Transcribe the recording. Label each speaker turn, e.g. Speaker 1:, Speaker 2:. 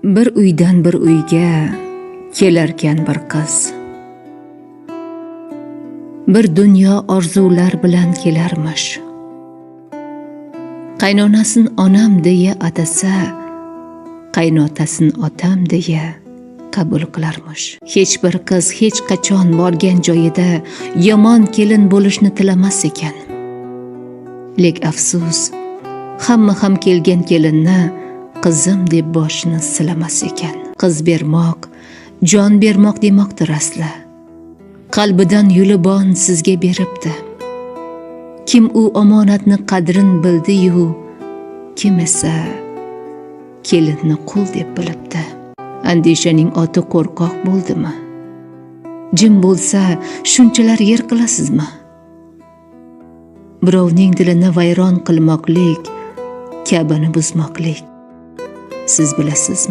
Speaker 1: Bir uydan bir uyga kelarkan bir qiz. Bir dunyo orzular bilan kelarmish. Qaynonasin onam deya atasa, qaynotasin otam deya qabul qilarmish. Hech bir qiz hech qachon borgan joyida yomon kelin bo'lishni tilamas ekan. Lek afsus, hamma ham kelgan kelinni qizim deb boshini silamas ekan. Qiz bermoq, jon bermoq demoqdir asli. Qalbidan yulibon sizga beribdi. Kim u omonatni qadrin bildi-yu, kim esa kelinni qul deb bilibdi. Andishaning oti qo'rqoq bo'ldimi? Jim bo'lsa, shunchalar yer qilasizmi? Birovning dilini vayron qilmoqlik, Ka'bani buzmoqlik. Siz bilasizmi?